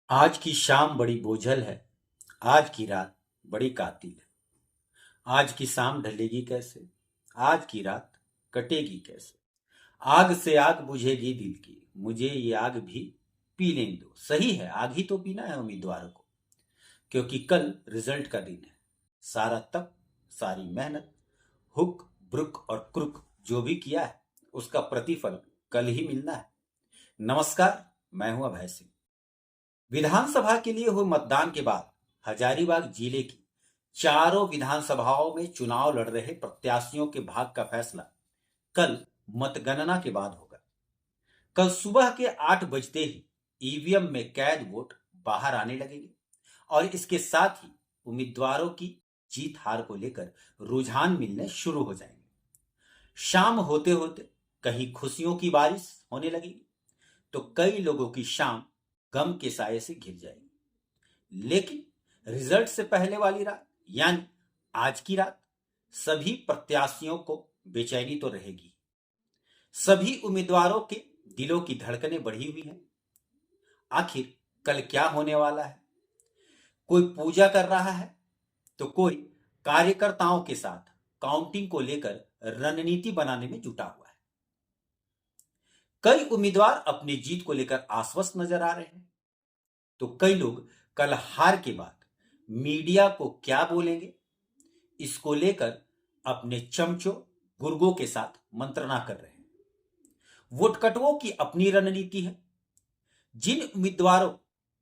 आज की शाम बड़ी बोझल है। आज की रात बड़ी कातिल है। आज की शाम ढलेगी कैसे? आज की रात कटेगी कैसे? आग से आग बुझेगी दिल की, मुझे ये आग भी पी लेने दो। सही है, आग ही तो पीना है उम्मीदवारों को, क्योंकि कल रिजल्ट का दिन है। सारा तप, सारी मेहनत, हुक ब्रुक और क्रुक जो भी किया है, उसका प्रतिफल कल ही मिलना है। नमस्कार, मैं हूं अभय सिंह। विधानसभा के लिए हुए मतदान के बाद हजारीबाग जिले की चारों विधानसभाओं में चुनाव लड़ रहे प्रत्याशियों के भाग्य का फैसला कल मतगणना के बाद होगा। कल सुबह के 8 बजते ही ईवीएम में कैद वोट बाहर आने लगेंगे और इसके साथ ही उम्मीदवारों की जीत हार को लेकर रुझान मिलने शुरू हो जाएंगे। शाम होते होते कहीं खुशियों की बारिश होने लगेगी, तो कई लोगों की शाम गम के साये से घिर जाएगी। लेकिन रिजल्ट से पहले वाली रात, यानी आज की रात, सभी प्रत्याशियों को बेचैनी तो रहेगी। सभी उम्मीदवारों के दिलों की धड़कनें बढ़ी हुई हैं। आखिर कल क्या होने वाला है? कोई पूजा कर रहा है, तो कोई कार्यकर्ताओं के साथ काउंटिंग को लेकर रणनीति बनाने में जुटा हुआ है। कई उम्मीदवार अपनी जीत को लेकर आश्वस्त नजर आ रहे हैं, तो कई लोग कल हार के बाद मीडिया को क्या बोलेंगे, इसको लेकर अपने चमचों गुर्गों के साथ मंत्रणा कर रहे हैं। वोटकटुओं की अपनी रणनीति है। जिन उम्मीदवारों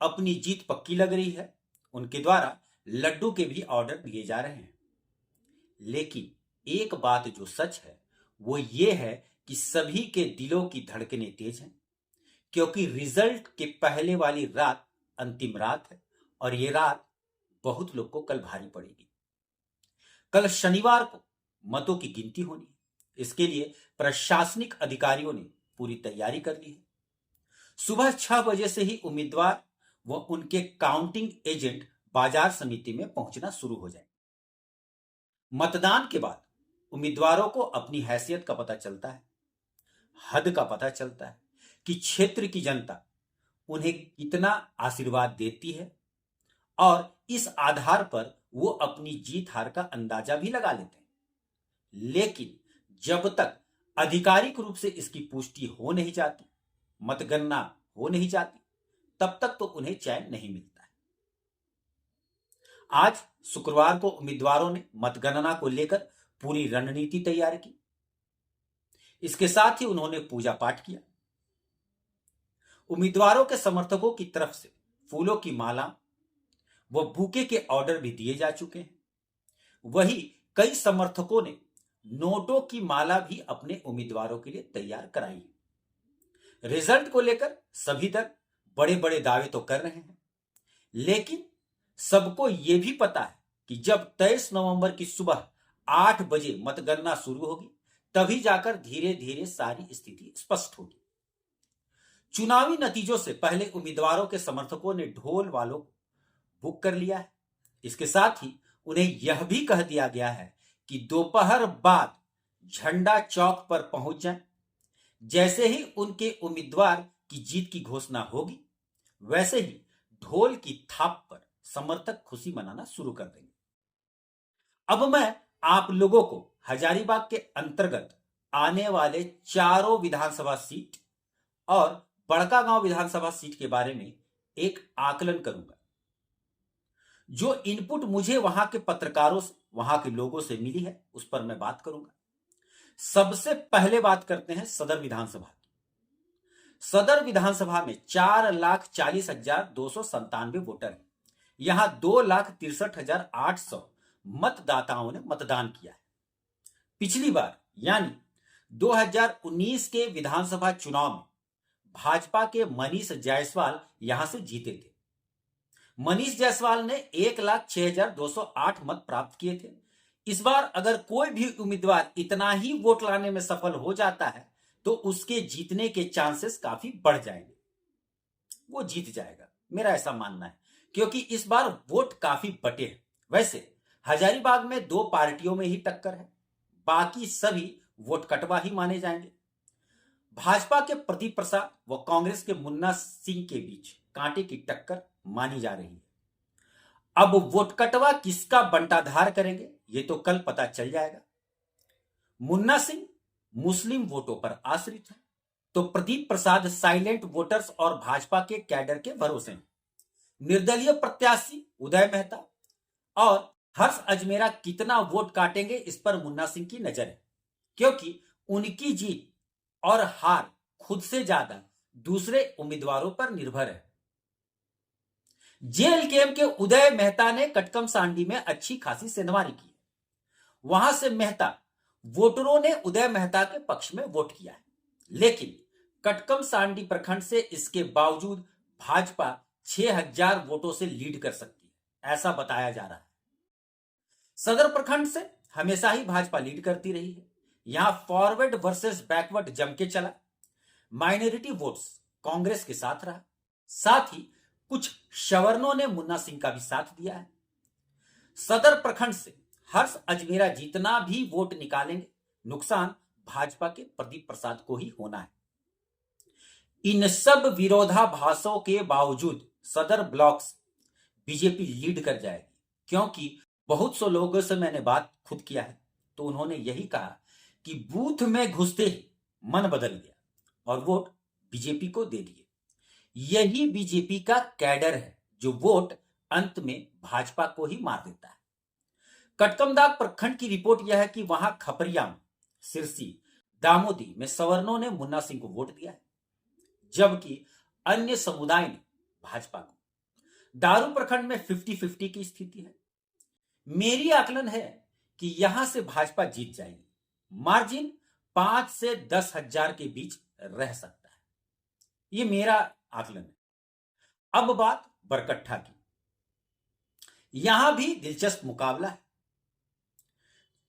अपनी जीत पक्की लग रही है, उनके द्वारा लड्डू के भी ऑर्डर दिए जा रहे हैं। लेकिन एक बात जो सच है वो ये है कि सभी के दिलों की धड़कनें तेज हैं, क्योंकि रिजल्ट के पहले वाली रात अंतिम रात है और ये रात बहुत लोग को कल भारी पड़ेगी। कल शनिवार को मतों की गिनती होनी है। इसके लिए प्रशासनिक अधिकारियों ने पूरी तैयारी कर ली है। सुबह 6 बजे से ही उम्मीदवार व उनके काउंटिंग एजेंट बाजार समिति में पहुंचना शुरू हो जाएंगे। मतदान के बाद उम्मीदवारों को अपनी हैसियत का पता चलता है, हद का पता चलता है कि क्षेत्र की जनता उन्हें कितना आशीर्वाद देती है, और इस आधार पर वो अपनी जीत हार का अंदाजा भी लगा लेते हैं। लेकिन जब तक आधिकारिक रूप से इसकी पुष्टि हो नहीं जाती, मतगणना हो नहीं जाती, तब तक तो उन्हें चैन नहीं मिलता है। आज शुक्रवार को उम्मीदवारों ने मतगणना को लेकर पूरी रणनीति तैयार की। इसके साथ ही उन्होंने पूजा पाठ किया। उम्मीदवारों के समर्थकों की तरफ से फूलों की माला व बुके के ऑर्डर भी दिए जा चुके हैं। वही कई समर्थकों ने नोटों की माला भी अपने उम्मीदवारों के लिए तैयार कराई है। रिजल्ट को लेकर सभी दल बड़े बड़े दावे तो कर रहे हैं, लेकिन सबको यह भी पता है कि जब 23 नवंबर की सुबह 8 बजे मतगणना शुरू होगी, तभी जाकर धीरे धीरे सारी स्थिति स्पष्ट होगी। चुनावी नतीजों से पहले उम्मीदवारों के समर्थकों ने ढोल वालों को बुक कर लिया है। इसके साथ ही उन्हें यह भी कह दिया गया है कि दोपहर बाद झंडा चौक पर पहुंच जाएं। जैसे ही उनके उम्मीदवार की जीत की घोषणा होगी, वैसे ही ढोल की थाप पर समर्थक खुशी मनाना शुरू कर देंगे। अब मैं आप लोगों को हजारीबाग के अंतर्गत आने वाले चारों विधानसभा सीट और बड़कागांव विधानसभा सीट के बारे में एक आकलन करूंगा। जो इनपुट मुझे वहां के पत्रकारों से, वहां के लोगों से मिली है, उस पर मैं बात करूंगा। सबसे पहले बात करते हैं सदर विधानसभा की। सदर विधानसभा में 4,40,297 वोटर हैं। यहां 2,63,800 मतदाताओं ने मतदान किया है। पिछली बार यानी 2019 के विधानसभा चुनाव में भाजपा के मनीष जायसवाल यहां से जीते थे। मनीष जायसवाल ने 1,06,208 मत प्राप्त किए थे। इस बार अगर कोई भी उम्मीदवार इतना ही वोट लाने में सफल हो जाता है, तो उसके जीतने के चांसेस काफी बढ़ जाएंगे। वो जीत जाएगा, मेरा ऐसा मानना है, क्योंकि इस बार वोट काफी बटे हैं। वैसे हजारीबाग में 2 पार्टियों में ही टक्कर है, बाकी सभी वोट कटवा ही माने जाएंगे। भाजपा के प्रदीप प्रसाद व कांग्रेस के मुन्ना सिंह के बीच कांटे की टक्कर मानी जा रही है। अब वोट कटवा किसका बंटाधार करेंगे ये तो कल पता चल जाएगा। मुन्ना सिंह मुस्लिम वोटों पर आश्रित है तो प्रदीप प्रसाद साइलेंट वोटर्स और भाजपा के कैडर के भरोसे हैं। निर्दलीय प्रत्याशी उदय मेहता और हर्ष अजमेरा कितना वोट काटेंगे इस पर मुन्ना सिंह की नजर है, क्योंकि उनकी जीत और हार खुद से ज्यादा दूसरे उम्मीदवारों पर निर्भर है। जेएलकेएम के उदय मेहता ने कटकम सांडी में अच्छी खासी सेंधमारी की। वहां से मेहता वोटरों ने उदय मेहता के पक्ष में वोट किया है, लेकिन कटकम सांडी प्रखंड से इसके बावजूद भाजपा 6000 वोटों से लीड कर सकती है, ऐसा बताया जा रहा है। सदर प्रखंड से हमेशा ही भाजपा लीड करती रही है। यहां फॉरवर्ड वर्सेस बैकवर्ड जम के चला। माइनॉरिटी वोट्स कांग्रेस के साथ रहा, साथ ही कुछ सवर्णों ने मुन्ना सिंह का भी साथ दिया है। सदर प्रखंड से हर्ष अजमेरा जितना भी वोट निकालेंगे, नुकसान भाजपा के प्रदीप प्रसाद को ही होना है। इन सब विरोधाभासों के बावजूद सदर ब्लॉक्स बीजेपी लीड कर जाएगी, क्योंकि बहुत से लोगों से मैंने बात खुद किया है तो उन्होंने यही कहा कि बूथ में घुसते ही मन बदल गया और वोट बीजेपी को दे दिए। यही बीजेपी का कैडर है जो वोट अंत में भाजपा को ही मार देता है। कटकमदाग प्रखंड की रिपोर्ट यह है कि वहां खपरिया में, सिरसी, दामोदी में सवर्णों ने मुन्ना सिंह को वोट दिया है, जबकि अन्य समुदाय ने भाजपा को। दारू प्रखंड में 50-50 की स्थिति है। मेरी आकलन है कि यहां से भाजपा जीत जाएगी। मार्जिन 5 से 10,000 के बीच रह सकता है, ये मेरा आकलन है। अब बात बरकट्ठा की। यहां भी दिलचस्प मुकाबला है।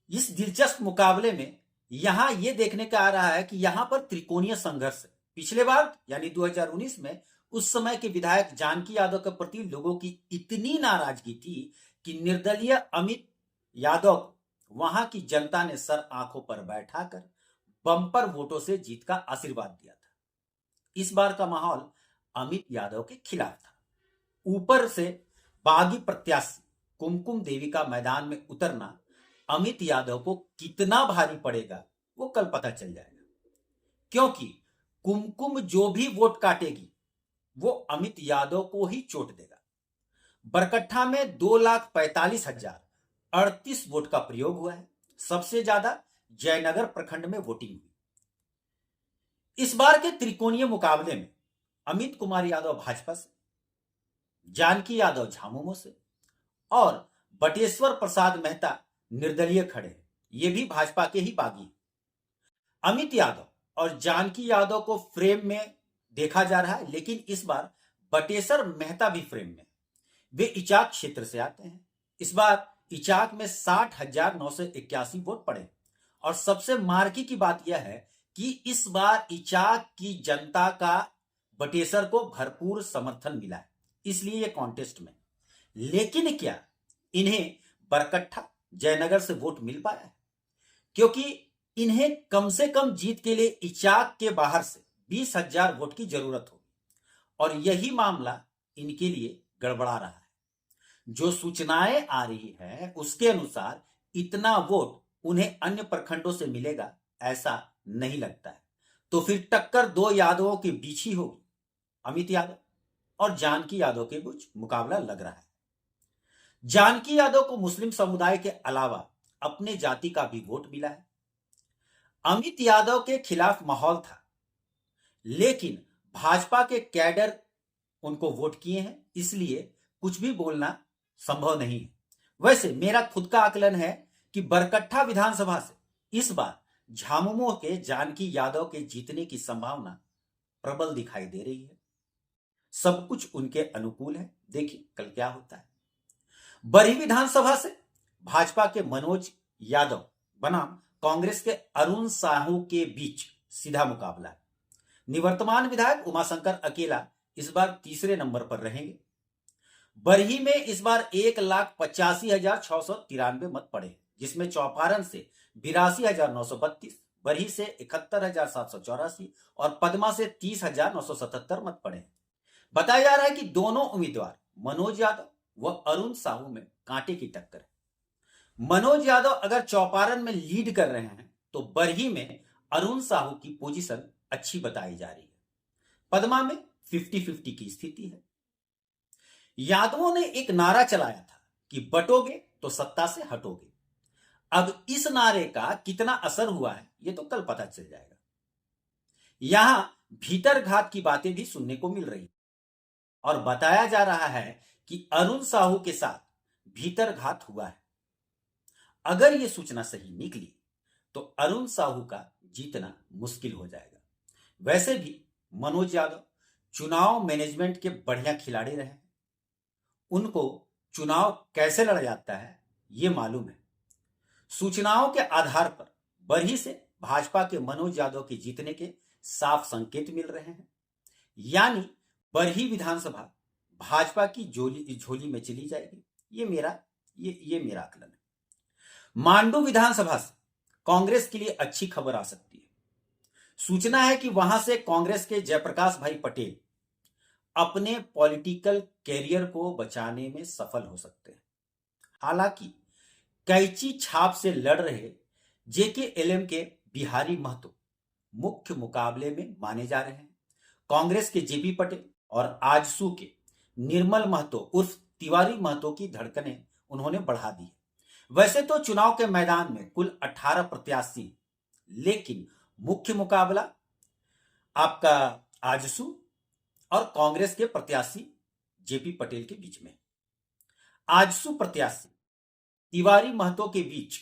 इस दिलचस्प मुकाबले में यहां यह देखने का आ रहा है कि यहां पर त्रिकोणीय संघर्ष है। पिछले बार यानी 2019 में उस समय के विधायक जानकी यादव के प्रति लोगों की इतनी नाराजगी थी कि निर्दलीय अमित यादव को वहां की जनता ने सर आंखों पर बैठाकर बम्पर वोटों से जीत का आशीर्वाद दिया था। इस बार का माहौल अमित यादव के खिलाफ था। ऊपर से बागी प्रत्याशी कुमकुम देवी का मैदान में उतरना अमित यादव को कितना भारी पड़ेगा वो कल पता चल जाएगा, क्योंकि कुमकुम जो भी वोट काटेगी वो अमित यादव को ही चोट देगा। बरकट्ठा में 2,45,038 वोट का प्रयोग हुआ है। सबसे ज्यादा जयनगर प्रखंड में वोटिंग हुई। इस बार के त्रिकोणीय मुकाबले में अमित कुमार यादव भाजपा से, जानकी यादव झामुमो से और बटेश्वर प्रसाद मेहता निर्दलीय खड़े हैं। ये भी भाजपा के ही बागी हैं। अमित यादव और जानकी यादव को फ्रेम में देखा जा रहा है, लेकिन इस बार बटेश्वर मेहता भी फ्रेम में। वे इचाक क्षेत्र से आते हैं। इस बार इचाक में 60,981 वोट पड़े और सबसे मार्की की बात यह है कि इस बार इचाक की जनता का बटेश्वर को भरपूर समर्थन मिला है, इसलिए ये कॉन्टेस्ट में। लेकिन क्या इन्हें बरकट्ठा जयनगर से वोट मिल पाया है? क्योंकि इन्हें कम से कम जीत के लिए इचाक के बाहर से 20,000 वोट की जरूरत होगी और यही मामला इनके लिए गड़बड़ा रहा है। जो सूचनाएं आ रही है उसके अनुसार इतना वोट उन्हें अन्य प्रखंडों से मिलेगा ऐसा नहीं लगता है। तो फिर टक्कर दो यादवों के बीच ही होगी। अमित यादव और जानकी यादव के बीच मुकाबला लग रहा है। जानकी यादव को मुस्लिम समुदाय के अलावा अपने जाति का भी वोट मिला है। अमित यादव के खिलाफ माहौल था, लेकिन भाजपा के कैडर उनको वोट किए हैं, इसलिए कुछ भी बोलना संभव नहीं है। वैसे मेरा खुद का आकलन है कि बरकट्ठा विधानसभा से इस बार झामुमो के जानकी यादव के जीतने की संभावना प्रबल दिखाई दे रही है। सब कुछ उनके अनुकूल है। देखिए कल क्या होता है। बरही विधानसभा से भाजपा के मनोज यादव बनाम कांग्रेस के अरुण साहू के बीच सीधा मुकाबला है। निवर्तमान विधायक उमाशंकर अकेला इस बार तीसरे नंबर पर रहेंगे। बरही में इस बार 1,85,693 मत पड़े, जिसमें चौपारण से 82,932, बरही से 71,784 और पदमा से 30,977 मत पड़े। बताया जा रहा है कि दोनों उम्मीदवार मनोज यादव व अरुण साहू में कांटे की टक्कर है। मनोज यादव अगर चौपारण में लीड कर रहे हैं तो बरही में अरुण साहू की पोजीशन अच्छी बताई जा रही है। पदमा में 50-50 की स्थिति है। यादवों ने एक नारा चलाया था कि बटोगे तो सत्ता से हटोगे। अब इस नारे का कितना असर हुआ है यह तो कल पता चल जाएगा। यहां भीतर घात की बातें भी सुनने को मिल रही और बताया जा रहा है कि अरुण साहू के साथ भीतर घात हुआ है। अगर यह सूचना सही निकली तो अरुण साहू का जीतना मुश्किल हो जाएगा। वैसे भी मनोज यादव चुनाव मैनेजमेंट के बढ़िया खिलाड़ी रहे हैं। उनको चुनाव कैसे लड़ा जाता है यह मालूम है। सूचनाओं के आधार पर बरही से भाजपा के मनोज यादव के जीतने के साफ संकेत मिल रहे हैं। यानी बरही विधानसभा भाजपा की झोली में चली जाएगी। ये मेरा आकलन है। मांडू विधानसभा से कांग्रेस के लिए अच्छी खबर आ सकती है। सूचना है कि वहां से कांग्रेस के जयप्रकाश भाई पटेल अपने पॉलिटिकल कैरियर को बचाने में सफल हो सकते हैं। हालांकि कैंची छाप से लड़ रहे जेकेएलएम के बिहारी महतो मुख्य मुकाबले में माने जा रहे हैं। कांग्रेस के जेपी पटेल और आजसू के निर्मल महतो उर्फ तिवारी महतो की धड़कनें उन्होंने बढ़ा दी है। वैसे तो चुनाव के मैदान में कुल 18 प्रत्याशी, लेकिन मुख्य मुकाबला आपका आजसू और कांग्रेस के प्रत्याशी जेपी पटेल के बीच में। आजसू प्रत्याशी तिवारी महतो के बीच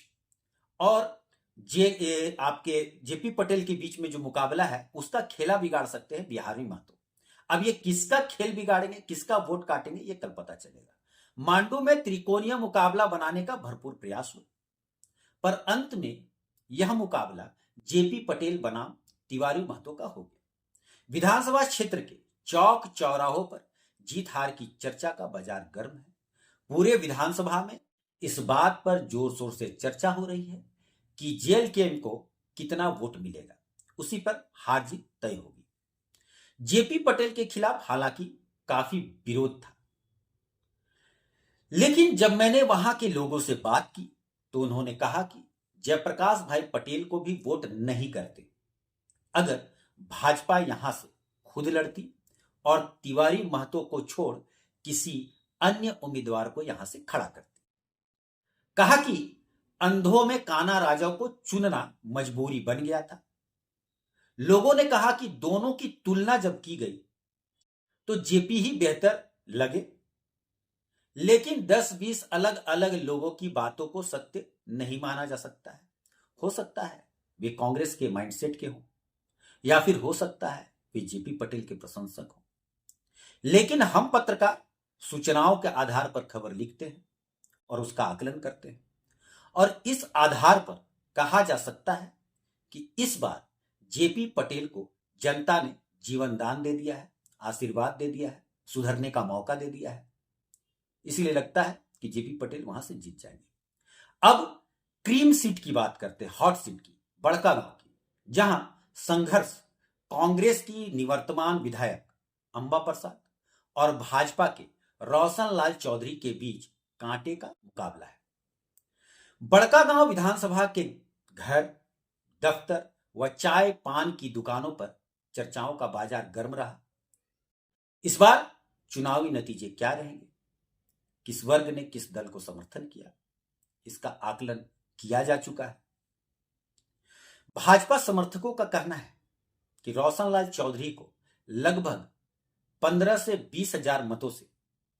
और आपके जेपी पटेल के बीच में जो मुकाबला है उसका खेला बिगाड़ सकते हैं बिहारी महतो। अब ये किसका खेल बिगाड़ेंगे, किसका वोट काटेंगे, ये कल पता चलेगा। मांडू में त्रिकोणीय मुकाबला बनाने का भरपूर प्रयास हुआ, पर अंत में यह मुकाबला जेपी पटेल बनाम तिवारी महतो का हो गया। विधानसभा क्षेत्र के चौक चौराहों पर जीत हार की चर्चा का बाजार गर्म है। पूरे विधानसभा में इस बात पर जोर शोर से चर्चा हो रही है कि जेएलकेएम को कितना वोट मिलेगा, उसी पर हार जीत तय होगी। जेपी पटेल के खिलाफ हालांकि काफी विरोध था, लेकिन जब मैंने वहां के लोगों से बात की तो उन्होंने कहा कि जयप्रकाश भाई पटेल को भी वोट नहीं करते अगर भाजपा यहां से खुद लड़ती और तिवारी महतो को छोड़ किसी अन्य उम्मीदवार को यहां से खड़ा करती। कहा कि अंधों में काना राजा को चुनना मजबूरी बन गया था। लोगों ने कहा कि दोनों की तुलना जब की गई तो जेपी ही बेहतर लगे, लेकिन 10-20 अलग अलग लोगों की बातों को सत्य नहीं माना जा सकता है। हो सकता है वे कांग्रेस के माइंडसेट के हों या फिर हो सकता है वे जेपी पटेल के प्रशंसक हों, लेकिन हम पत्रकार सूचनाओं के आधार पर खबर लिखते हैं और उसका आकलन करते हैं, और इस आधार पर कहा जा सकता है कि इस बार जेपी पटेल को जनता ने जीवन दान दे दिया है, आशीर्वाद दे दिया है, सुधरने का मौका दे दिया है। इसलिए लगता है कि जेपी पटेल वहां से जीत जाएंगे। अब क्रीम सीट की बात करते हैं, हॉट सीट की, बड़कागांव की, जहां संघर्ष कांग्रेस की निवर्तमान विधायक अंबा प्रसाद और भाजपा के रोशन लाल चौधरी के बीच कांटे का मुकाबला है। बड़कागांव विधानसभा के घर, दफ्तर व चाय पान की दुकानों पर चर्चाओं का बाजार गर्म रहा। इस बार चुनावी नतीजे क्या रहेंगे, किस वर्ग ने किस दल को समर्थन किया, इसका आकलन किया जा चुका है। भाजपा समर्थकों का कहना है कि रोशन लाल चौधरी को लगभग 15 से 20 हजार मतों से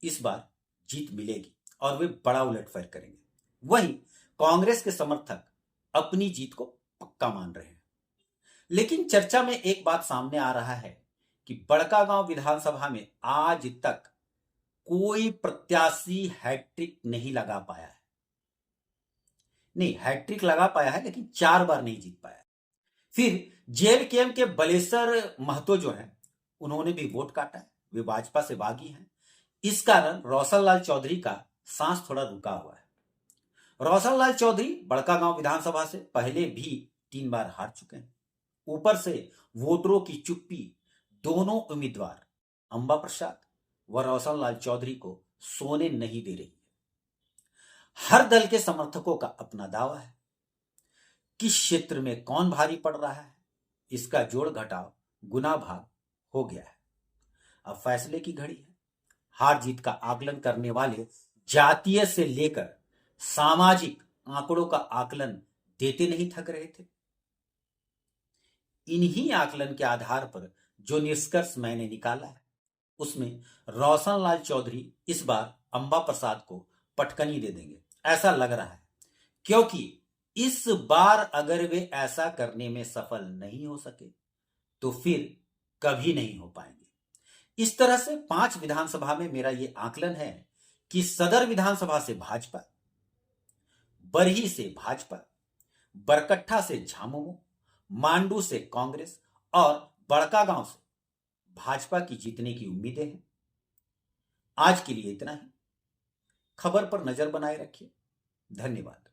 इस बार जीत मिलेगी और वे बड़ा उलटफेर करेंगे। वहीं कांग्रेस के समर्थक अपनी जीत को पक्का मान रहे हैं। लेकिन चर्चा में एक बात सामने आ रहा है कि बड़कागांव विधानसभा में आज तक कोई प्रत्याशी हैट्रिक नहीं लगा पाया है। नहीं, हैट्रिक लगा पाया है लेकिन 4 बार नहीं जीत पाया। फिर जेएलकेएम के बलेसर महतो जो है उन्होंने भी वोट काटा है, वे भाजपा से बागी हैं। इस कारण रोशन लाल चौधरी का सांस थोड़ा रुका हुआ है। रोशन लाल चौधरी बड़कागांव विधानसभा से पहले भी 3 बार हार चुके हैं। ऊपर से वोटरों की चुप्पी दोनों उम्मीदवार अंबा प्रसाद व रोशन लाल चौधरी को सोने नहीं दे रही है। हर दल के समर्थकों का अपना दावा है। किस क्षेत्र में कौन भारी पड़ रहा है, इसका जोड़ घटाव गुना भाग हो गया है। अब फैसले की घड़ी है। हार जीत का आकलन करने वाले जातीय से लेकर सामाजिक आंकड़ों का आकलन देते नहीं थक रहे थे। इन्हीं आकलन के आधार पर जो निष्कर्ष मैंने निकाला है, उसमें रोशन लाल चौधरी इस बार अंबा प्रसाद को पटकनी दे देंगे, ऐसा लग रहा है। क्योंकि इस बार अगर वे ऐसा करने में सफल नहीं हो सके तो फिर कभी नहीं हो पाएंगे। इस तरह से 5 विधानसभा में मेरा यह आकलन है कि सदर विधानसभा से भाजपा, बरही से भाजपा, बरकट्ठा से झामुमो, मांडू से कांग्रेस और बड़कागांव से भाजपा की जीतने की उम्मीदें हैं। आज के लिए इतना ही। खबर पर नजर बनाए रखिए। धन्यवाद।